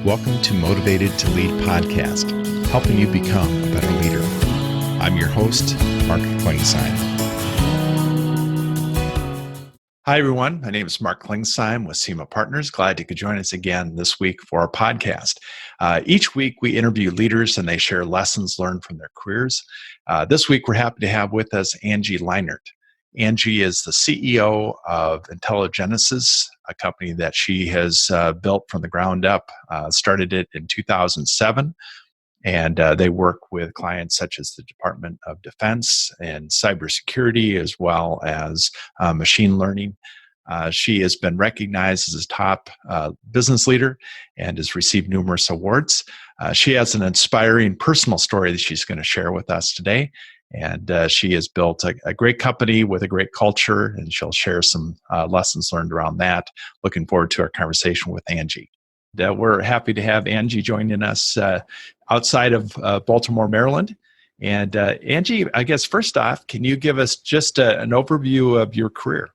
Welcome to Motivated to Lead podcast, helping you become a better leader. I'm your host, Mark Klingsheim. Hi, everyone. My name is Mark Klingsheim with SEMA Partners. Glad you could join us again this week for our podcast. Each week, we interview leaders and they share lessons learned from their careers. This week, we're happy to have with us Angie Lienert. Angie is the CEO of IntelliGenesis, a company that she has built from the ground up, started it in 2007. And they work with clients such as the Department of Defense and cybersecurity, as well as machine learning. She has been recognized as a top business leader and has received numerous awards. She has an inspiring personal story that she's going to share with us today. And she has built a great company with a great culture, and she'll share some lessons learned around that. Looking forward to our conversation with Angie. We're happy to have Angie joining us outside of Baltimore, Maryland. And Angie, I guess first off, can you give us just an overview of your career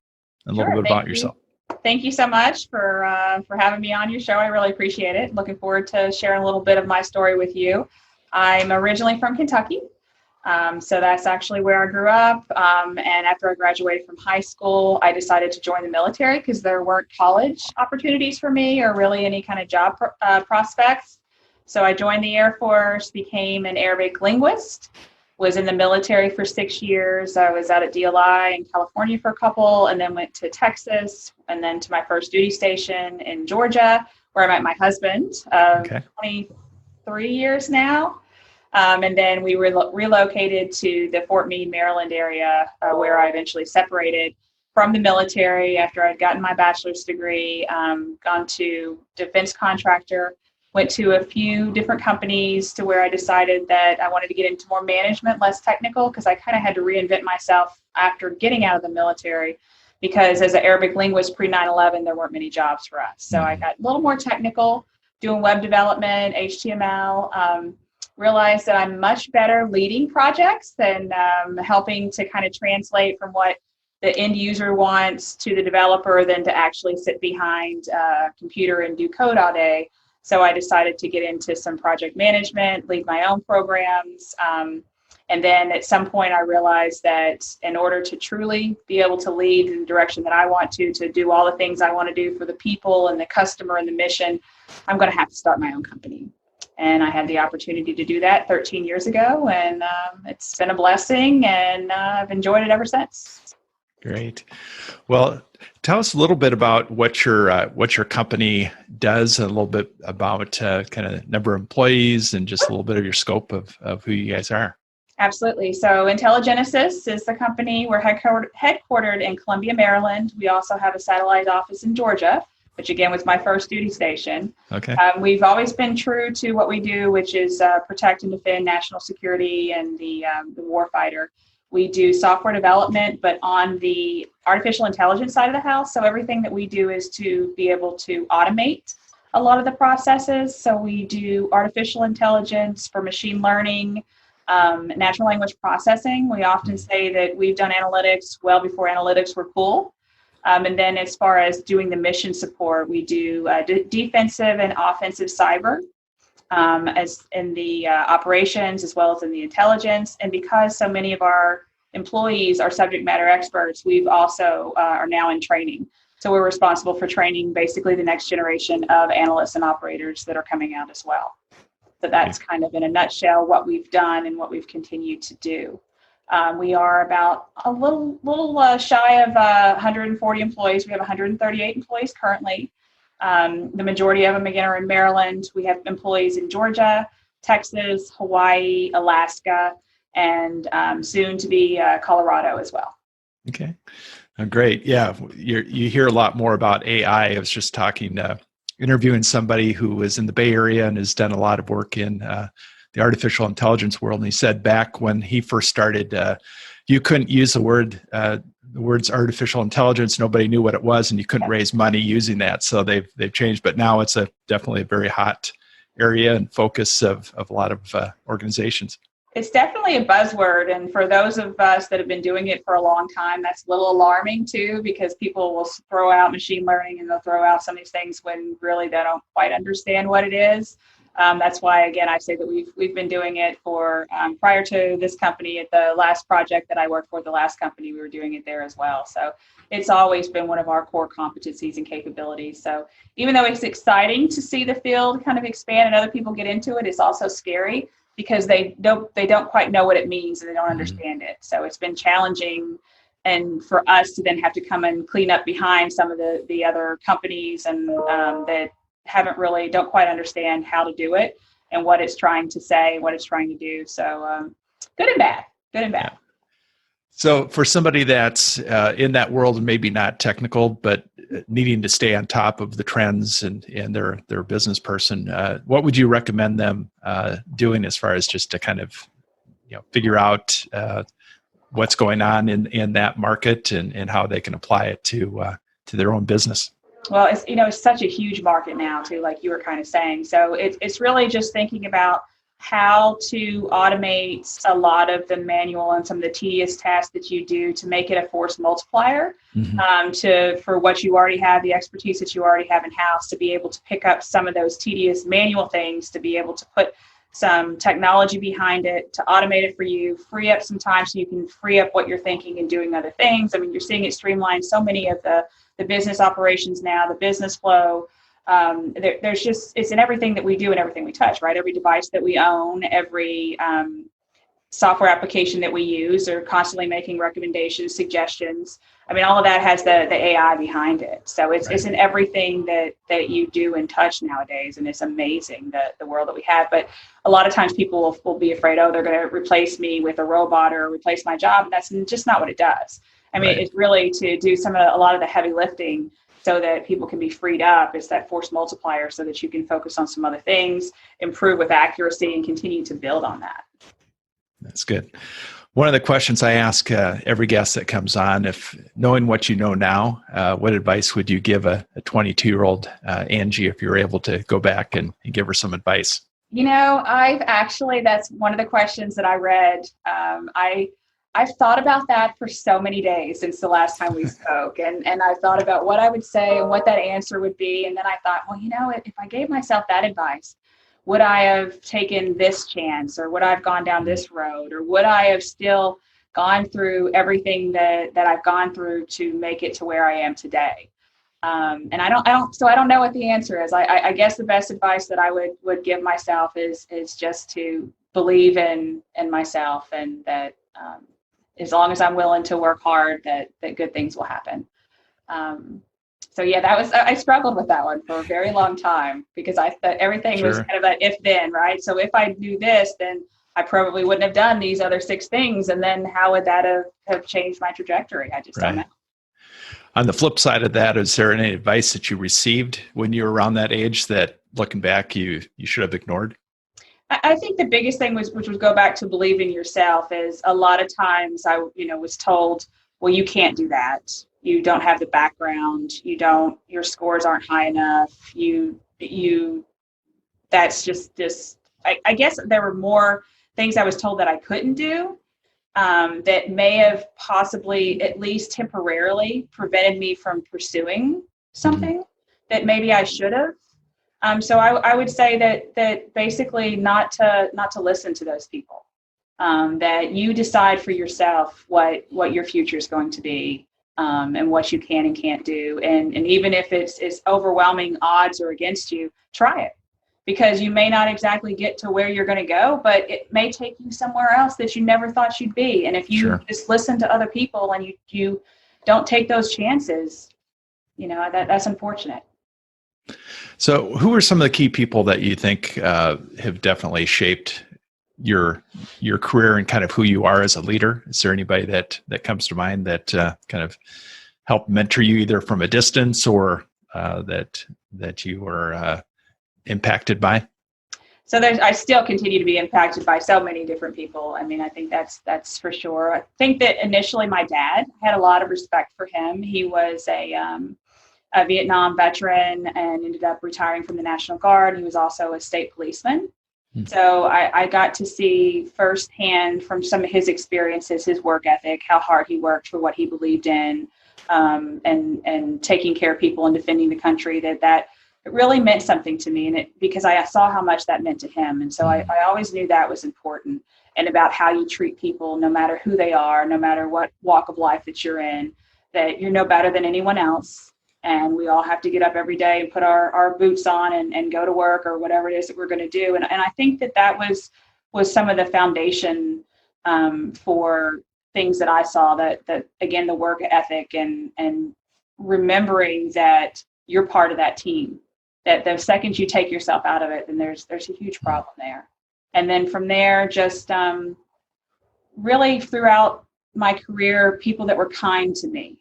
and a little bit about yourself? Thank you so much for having me on your show. I really appreciate it. Looking forward to sharing a little bit of my story with you. I'm originally from Kentucky. So that's actually where I grew up. And after I graduated from high school, I decided to join the military because there weren't college opportunities for me or really any kind of job prospects. So I joined the Air Force, became an Arabic linguist, was in the military for 6 years. I was out at DLI in California for a couple, and then went to Texas, and then to my first duty station in Georgia, where I met my husband of 23 years now. And then we relocated to the Fort Meade, Maryland area, where I eventually separated from the military after I'd gotten my bachelor's degree, gone to defense contractor, went to a few different companies to where I decided that I wanted to get into more management, less technical, because I kind of had to reinvent myself after getting out of the military, because as an Arabic linguist pre 9/11, there weren't many jobs for us. So I got a little more technical, doing web development, HTML, realized that I'm much better leading projects than helping to kind of translate from what the end user wants to the developer than to actually sit behind a computer and do code all day. So I decided to get into some project management, lead my own programs. And then at some point I realized that in order to truly be able to lead in the direction that I want to do all the things I want to do for the people and the customer and the mission, I'm going to have to start my own company. And I had the opportunity to do that 13 years ago, and it's been a blessing, and I've enjoyed it ever since. Great. Well, tell us a little bit about what your company does, a little bit about kind of number of employees, and just a little bit of your scope of who you guys are. Absolutely. So IntelliGenesis is the company. We're headquartered in Columbia, Maryland. We also have a satellite office in Georgia, which again was my first duty station. Okay. We've always been true to what we do, which is protect and defend national security and the warfighter. We do software development, but on the artificial intelligence side of the house. So everything that we do is to be able to automate a lot of the processes. So we do artificial intelligence for machine learning, natural language processing. We often say that we've done analytics well before analytics were cool. And then as far as doing the mission support, we do defensive and offensive cyber as in the operations as well as in the intelligence. And because so many of our employees are subject matter experts, we've also are now in training. So we're responsible for training basically the next generation of analysts and operators that are coming out as well. So that's kind of in a nutshell what we've done and what we've continued to do. We are about a little shy of 140 employees. We have 138 employees currently. The majority of them, again, are in Maryland. We have employees in Georgia, Texas, Hawaii, Alaska, and soon to be Colorado as well. Okay. Great. Yeah. You hear a lot more about AI. I was just interviewing somebody who was in the Bay Area and has done a lot of work in the artificial intelligence world. And he said back when he first started, you couldn't use the words artificial intelligence. Nobody knew what it was, and you couldn't raise money using that. So they've changed, but now it's definitely a very hot area and focus of a lot of organizations. It's definitely a buzzword. And for those of us that have been doing it for a long time, that's a little alarming too, because people will throw out machine learning and they'll throw out some of these things when really they don't quite understand what it is. That's why, again, I say that we've been doing it for prior to this company. At the last project that I worked for, the last company, we were doing it there as well. So it's always been one of our core competencies and capabilities. So even though it's exciting to see the field kind of expand and other people get into it, it's also scary because they don't quite know what it means and they don't understand it. So it's been challenging, and for us to then have to come and clean up behind some of the other companies and that don't quite understand how to do it and what it's trying to say, what it's trying to do. So good and bad. Yeah. So for somebody that's in that world and maybe not technical, but needing to stay on top of the trends and they're a business person, what would you recommend them doing as far as just to kind of figure out what's going on in that market and how they can apply it to their own business? Well, it's such a huge market now too, like you were kind of saying. So it's really just thinking about how to automate a lot of the manual and some of the tedious tasks that you do to make it a force multiplier for what you already have, the expertise that you already have in-house, to be able to pick up some of those tedious manual things, to be able to put some technology behind it, to automate it for you, free up some time so you can free up what you're thinking and doing other things. I mean, you're seeing it streamline so many of the business operations now, the business flow. It's in everything that we do and everything we touch, right? Every device that we own, every software application that we use, are constantly making recommendations, suggestions. I mean, all of that has the AI behind it. So it's in everything that you do and touch nowadays. And it's amazing the world that we have. But a lot of times people will be afraid, they're going to replace me with a robot or replace my job. And that's just not what it does. I mean, it's really to do a lot of the heavy lifting so that people can be freed up. It's that force multiplier so that you can focus on some other things, improve with accuracy, and continue to build on that. That's good. One of the questions I ask every guest that comes on, if knowing what you know now, what advice would you give a 22-year-old Angie if you were able to go back and give her some advice? That's one of the questions that I read. I've thought about that for so many days since the last time we spoke. And I thought about what I would say and what that answer would be. And then I thought, well, if I gave myself that advice, would I have taken this chance, or would I have gone down this road, or would I have still gone through everything that I've gone through to make it to where I am today? And I don't know what the answer is. I guess the best advice that I would give myself is just to believe in myself, and that as long as I'm willing to work hard, that good things will happen. So yeah, I struggled with that one for a very long time, because I thought everything was kind of an if then, right? So if I knew this, then I probably wouldn't have done these other 6 things. And then how would that have changed my trajectory? I just don't know. On the flip side of that, is there any advice that you received when you were around that age that, looking back, you should have ignored? I think the biggest thing which would go back to believing yourself, is a lot of times I was told, well, you can't do that. You don't have the background. Your scores aren't high enough. That's just, I guess there were more things I was told that I couldn't do, that may have possibly, at least temporarily, prevented me from pursuing something that maybe I should have. So I would say that basically not to listen to those people, that you decide for yourself what your future is going to be, and what you can and can't do. And even if it's overwhelming odds or against you, try it, because you may not exactly get to where you're going to go, but it may take you somewhere else that you never thought you'd be. And if you just listen to other people and you don't take those chances, that's unfortunate. So who are some of the key people that you think have definitely shaped your career and kind of who you are as a leader? Is there anybody that comes to mind that kind of helped mentor you, either from a distance or that you were impacted by? So I still continue to be impacted by so many different people. I mean, I think that's for sure. I think that initially my dad, had a lot of respect for him. He was a Vietnam veteran and ended up retiring from the National Guard. He was also a state policeman. So I got to see firsthand from some of his experiences, his work ethic, how hard he worked for what he believed in, and taking care of people and defending the country. That it really meant something to me, and because I saw how much that meant to him, and so I always knew that was important. And about how you treat people, no matter who they are, no matter what walk of life that you're in, that you're no better than anyone else. And we all have to get up every day and put our boots on and go to work or whatever it is that we're going to do. And I think that was some of the foundation for things that I saw, that again, the work ethic and remembering that you're part of that team, that the second you take yourself out of it, then there's a huge problem there. And then from there, just really throughout my career, people that were kind to me,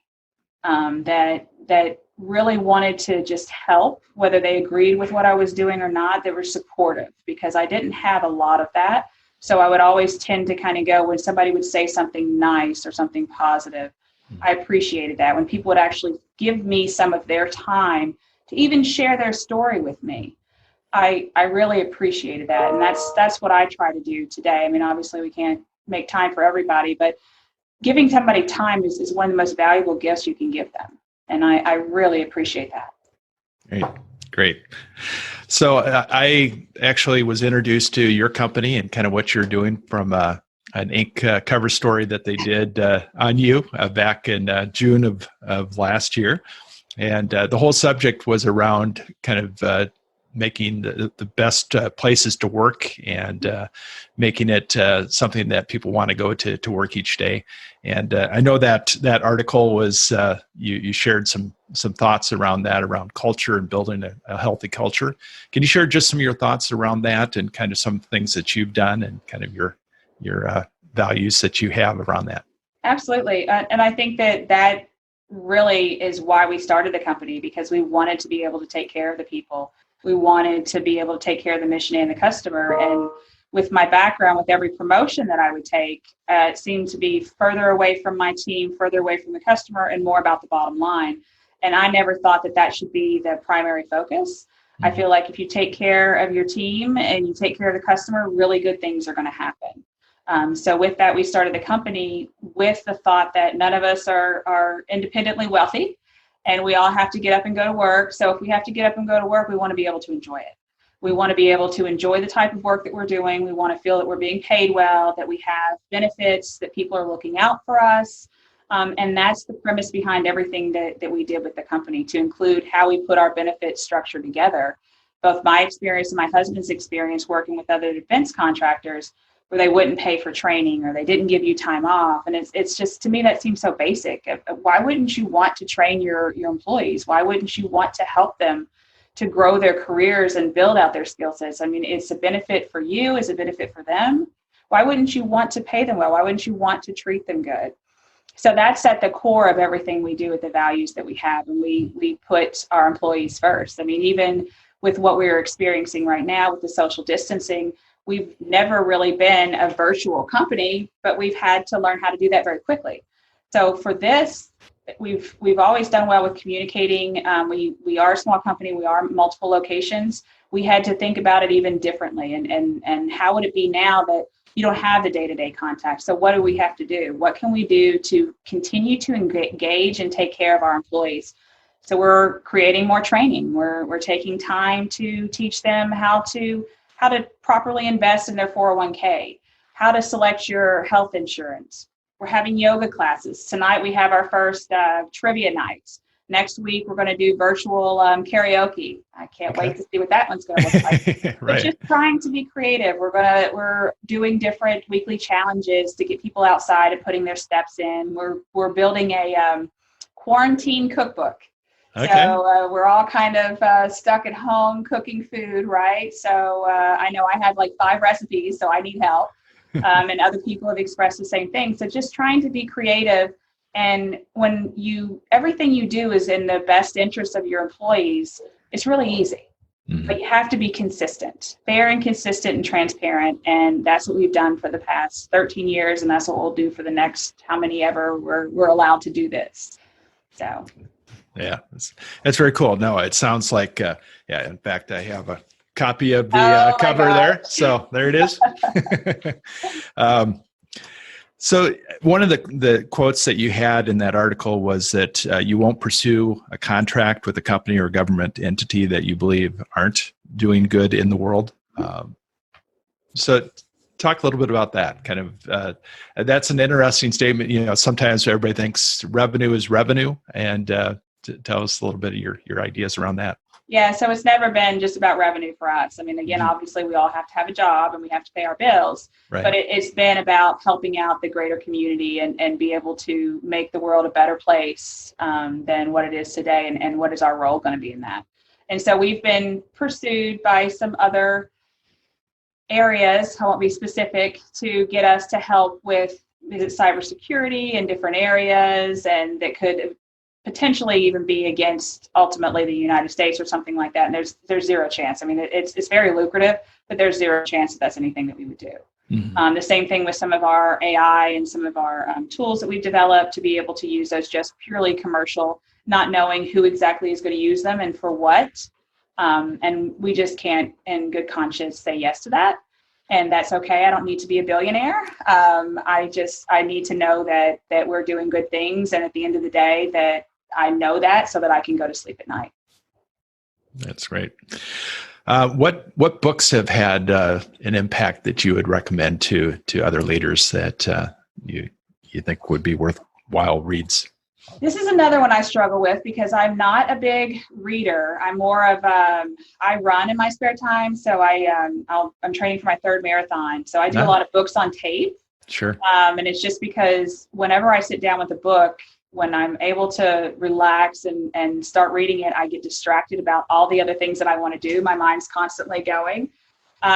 that really wanted to just help, whether they agreed with what I was doing or not. They were supportive, because I didn't have a lot of that. So I would always tend to kind of go, when somebody would say something nice or something positive, I appreciated that. When people would actually give me some of their time to even share their story with me, I really appreciated that. And that's what I try to do today. I mean, obviously we can't make time for everybody, but giving somebody time is one of the most valuable gifts you can give them. And I really appreciate that. Great. So I actually was introduced to your company and kind of what you're doing from an Inc. Cover story that they did on you back in June of last year. And the whole subject was around kind of making the best places to work and making it something that people want to go to work each day. And I know that article was, you shared some thoughts around that, around culture and building a healthy culture. Can you share just some of your thoughts around that and kind of some things that you've done and kind of your values that you have around that? Absolutely. And I think that really is why we started the company, because we wanted to be able to take care of the people. We wanted to be able to take care of the mission and the customer. And with my background, with every promotion that I would take, it seemed to be further away from my team, further away from the customer, and more about the bottom line. And I never thought that should be the primary focus. I feel like if you take care of your team and you take care of the customer, really good things are going to happen. So with that, we started the company with the thought that none of us are independently wealthy, and we all have to get up and go to work. So if we have to get up and go to work, we want to be able to enjoy it. We want to be able to enjoy the type of work that we're doing. We want to feel that we're being paid well, that we have benefits, that people are looking out for us. And that's the premise behind everything that we did with the company, to include how we put our benefits structure together. Both my experience and my husband's experience working with other defense contractors, where they wouldn't pay for training or they didn't give you time off. And it's just, to me, that seems so basic. Why wouldn't you want to train your employees? Why wouldn't you want to help them to grow their careers and build out their skill sets? I mean, it's a benefit for you, it's a benefit for them. Why wouldn't you want to pay them well? Why wouldn't you want to treat them good? So that's at the core of everything we do with the values that we have. And we put our employees first. I mean, even with what we're experiencing right now with the social distancing, we've never really been a virtual company, but we've had to learn how to do that very quickly. So for this, we've always done well with communicating. We are a small company. We are multiple locations. We had to think about it even differently. And how would it be now that you don't have the day-to-day contact? So what do we have to do? What can we do to continue to engage and take care of our employees? So we're creating more training. We're taking time to teach them how to properly invest in their 401k, how to select your health insurance. We're having yoga classes. Tonight we have our first trivia nights. Next week we're going to do virtual karaoke. I can't wait to see what that one's going to look like. Right. But just trying to be creative. We're doing different weekly challenges to get people outside and putting their steps in. We're building a quarantine cookbook. Okay. So we're all kind of stuck at home cooking food, right? So I know I had like 5 recipes, so I need help. And other people have expressed the same thing. So just trying to be creative. And when everything you do is in the best interest of your employees, it's really easy. Mm-hmm. But you have to be consistent, fair and consistent and transparent. And that's what we've done for the past 13 years. And that's what we'll do for the next, how many ever we're allowed to do this. So. Yeah, that's very cool. No, it sounds like, in fact, I have a copy of the Oh, my cover there. gosh. So there it is. So one of the quotes that you had in that article was that you won't pursue a contract with a company or government entity that you believe aren't doing good in the world. So talk a little bit about that. Kind of that's an interesting statement. You know, sometimes everybody thinks revenue is revenue, and tell us a little bit of your ideas around that. Yeah, so it's never been just about revenue for us. I mean, again, obviously we all have to have a job and we have to pay our bills, Right. but it's been about helping out the greater community and be able to make the world a better place than what it is today, and what is our role going to be in that. And so we've been pursued by some other areas, I won't be specific, to get us to help with cybersecurity in different areas, and that could potentially even be against ultimately the United States or something like that. And there's zero chance. I mean, it's very lucrative, but there's zero chance that that's anything that we would do. Mm-hmm. The same thing with some of our AI and some of our tools that we've developed to be able to use those just purely commercial, not knowing who exactly is going to use them and for what. And we just can't in good conscience say yes to that. And that's okay. I don't need to be a billionaire. I need to know that we're doing good things. And at the end of the day, that I know that so that I can go to sleep at night. That's great. What books have had an impact that you would recommend to other leaders that you think would be worthwhile reads? This is another one I struggle with because I'm not a big reader. I'm more of I run in my spare time, so I'm training for my third marathon. So I do a lot of books on tape. Sure. And it's just because whenever I sit down with a book, when I'm able to relax and start reading it, I get distracted about all the other things that I want to do. My mind's constantly going.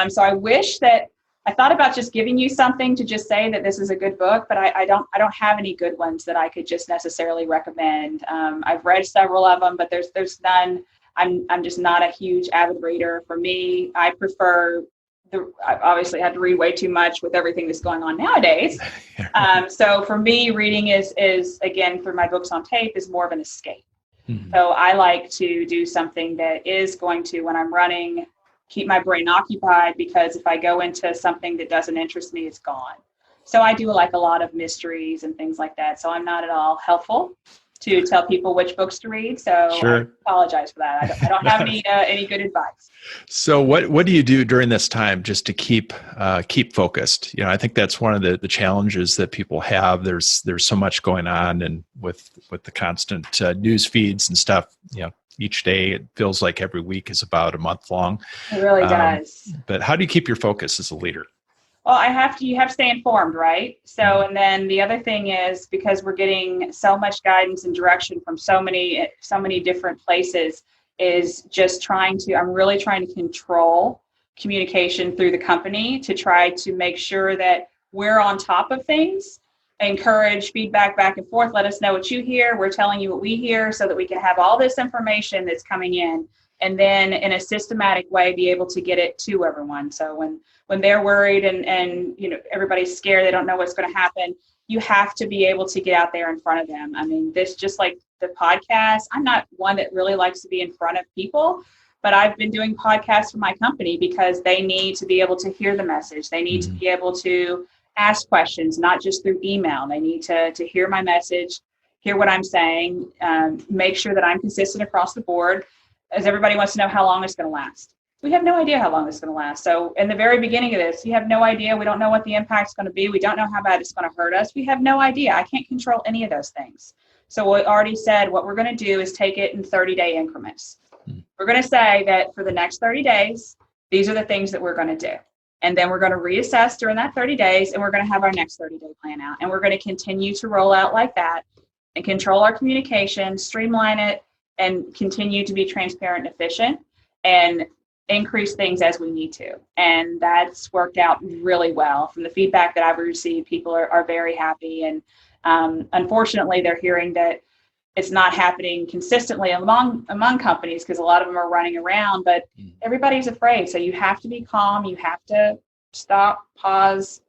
So I wish that I thought about just giving you something to just say that this is a good book, but I don't have any good ones that I could just necessarily recommend. I've read several of them, but there's none. I'm just not a huge avid reader. For me, I prefer I've obviously had to read way too much with everything that's going on nowadays. So for me, reading is again, through my books on tape, is more of an escape. Mm-hmm. So I like to do something that is going to, when I'm running, keep my brain occupied, because if I go into something that doesn't interest me, it's gone. So I do like a lot of mysteries and things like that. So I'm not at all helpful to tell people which books to read. So sure. I apologize for that. I don't have any good advice. So what do you do during this time just to keep focused? You know, I think that's one of the challenges that people have. There's so much going on, and with the constant news feeds and stuff, you know, each day it feels like every week is about a month long. It really does. But how do you keep your focus as a leader? Well, you have to stay informed, right? So, and then the other thing is, because we're getting so much guidance and direction from so many different places, is just I'm really trying to control communication through the company to try to make sure that we're on top of things, encourage feedback back and forth, let us know what you hear, we're telling you what we hear, so that we can have all this information that's coming in, and then in a systematic way be able to get it to everyone. So when they're worried and you know, everybody's scared, they don't know what's going to happen, you have to be able to get out there in front of them. I mean, this, just like the podcast, I'm not one that really likes to be in front of people, but I've been doing podcasts for my company because they need to be able to hear the message. They need to be able to ask questions, not just through email. They need to hear my message, hear what I'm saying, make sure that I'm consistent across the board, as everybody wants to know how long it's going to last. We have no idea how long it's going to last. So in the very beginning of this, you have no idea. We don't know what the impact's going to be. We don't know how bad it's going to hurt us. We have no idea. I can't control any of those things. So we already said what we're going to do is take it in 30-day increments. We're going to say that for the next 30 days, these are the things that we're going to do. And then we're going to reassess during that 30 days, and we're going to have our next 30-day plan out. And we're going to continue to roll out like that and control our communication, streamline it, and continue to be transparent and efficient, and increase things as we need to. And that's worked out really well. From the feedback that I've received, people are very happy. And unfortunately, they're hearing that it's not happening consistently among companies, because a lot of them are running around, but everybody's afraid. So you have to be calm. You have to stop, pause,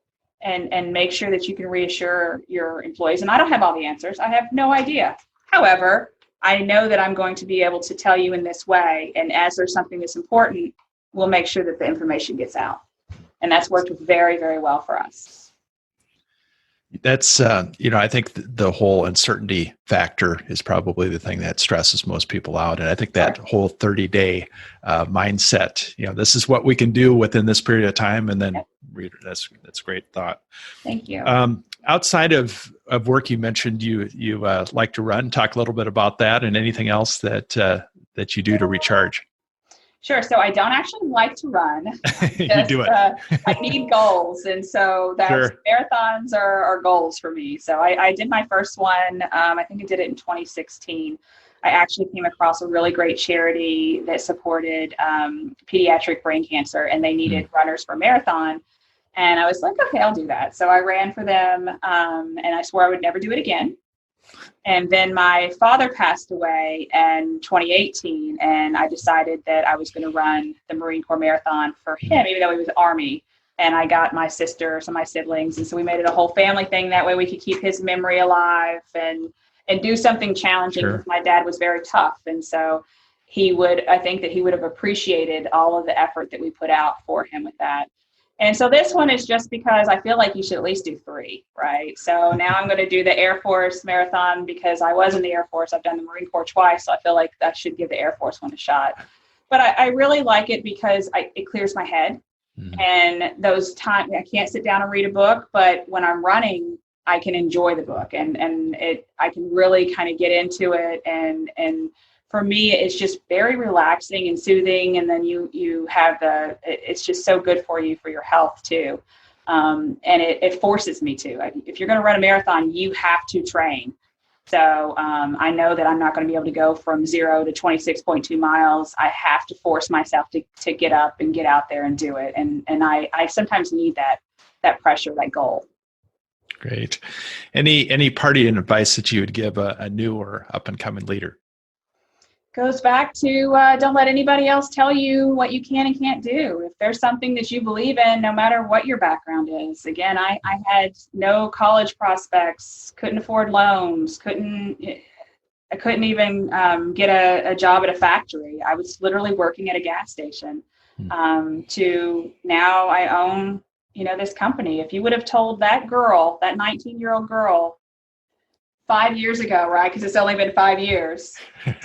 and make sure that you can reassure your employees. And I don't have all the answers. I have no idea. However, I know that I'm going to be able to tell you in this way. And as there's something that's important, we'll make sure that the information gets out. And that's worked very, very well for us. That's, I think the whole uncertainty factor is probably the thing that stresses most people out. And I think that whole 30-day mindset, this is what we can do within this period of time. And then that's a great thought. Thank you. Outside of work, you mentioned you like to run. Talk a little bit about that and anything else that you do to recharge. Sure. So I don't actually like to run. You do it. I need goals. And so marathons are goals for me. So I did my first one. I think I did it in 2016. I actually came across a really great charity that supported pediatric brain cancer, and they needed runners for marathon. And I was like, okay, I'll do that. So I ran for them, and I swore I would never do it again. And then my father passed away in 2018, and I decided that I was going to run the Marine Corps Marathon for him, even though he was Army. And I got my sister, some of my siblings, and so we made it a whole family thing. That way we could keep his memory alive and do something challenging. Sure. Because my dad was very tough, and so I think that he would have appreciated all of the effort that we put out for him with that. And so this one is just because I feel like you should at least do 3, right? So now I'm going to do the Air Force Marathon because I was in the Air Force. I've done the Marine Corps twice, so I feel like I should give the Air Force one a shot. But I really like it because it clears my head. And those times, I can't sit down and read a book, but when I'm running, I can enjoy the book and I can really kind of get into it. And for me, it's just very relaxing and soothing. And then you have it's just so good for you, for your health too. And it forces me to. If you're going to run a marathon, you have to train. So I know that I'm not going to be able to go from 0 to 26.2 miles. I have to force myself to get up and get out there and do it. And I sometimes need that pressure, that goal. Great. Any parting advice that you would give a new or up and coming leader? Goes back to don't let anybody else tell you what you can and can't do. If there's something that you believe in, no matter what your background is. Again, I had no college prospects, couldn't afford loans, I couldn't even get a job at a factory. I was literally working at a gas station. To now I own, this company. If you would have told that 19-year-old girl 5 years ago, right? Because it's only been 5 years.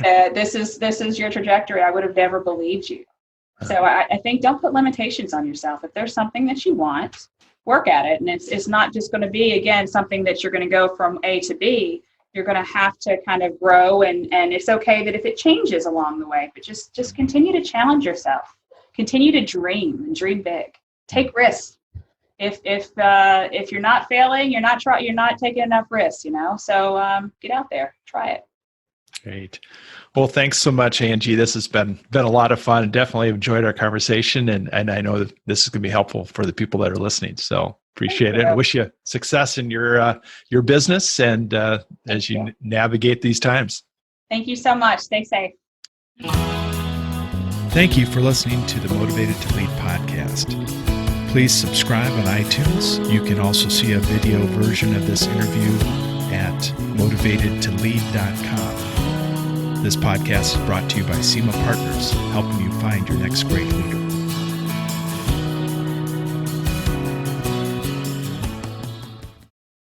This is your trajectory. I would have never believed you. So I think don't put limitations on yourself. If there's something that you want, work at it. And it's not just going to be, again, something that you're going to go from A to B. You're going to have to kind of grow, and it's okay that if it changes along the way, but just continue to challenge yourself. Continue to dream and dream big. Take risks. If you're not failing, you're not taking enough risks, So get out there, try it. Great. Well, thanks so much, Angie. This has been a lot of fun. Definitely enjoyed our conversation, and I know that this is going to be helpful for the people that are listening. So appreciate it. I wish you success in your business and as you navigate these times. Thank you so much. Stay safe. Thank you for listening to the Motivated to Lead podcast. Please subscribe on iTunes. You can also see a video version of this interview at motivatedtolead.com. This podcast is brought to you by SEMA Partners, helping you find your next great leader.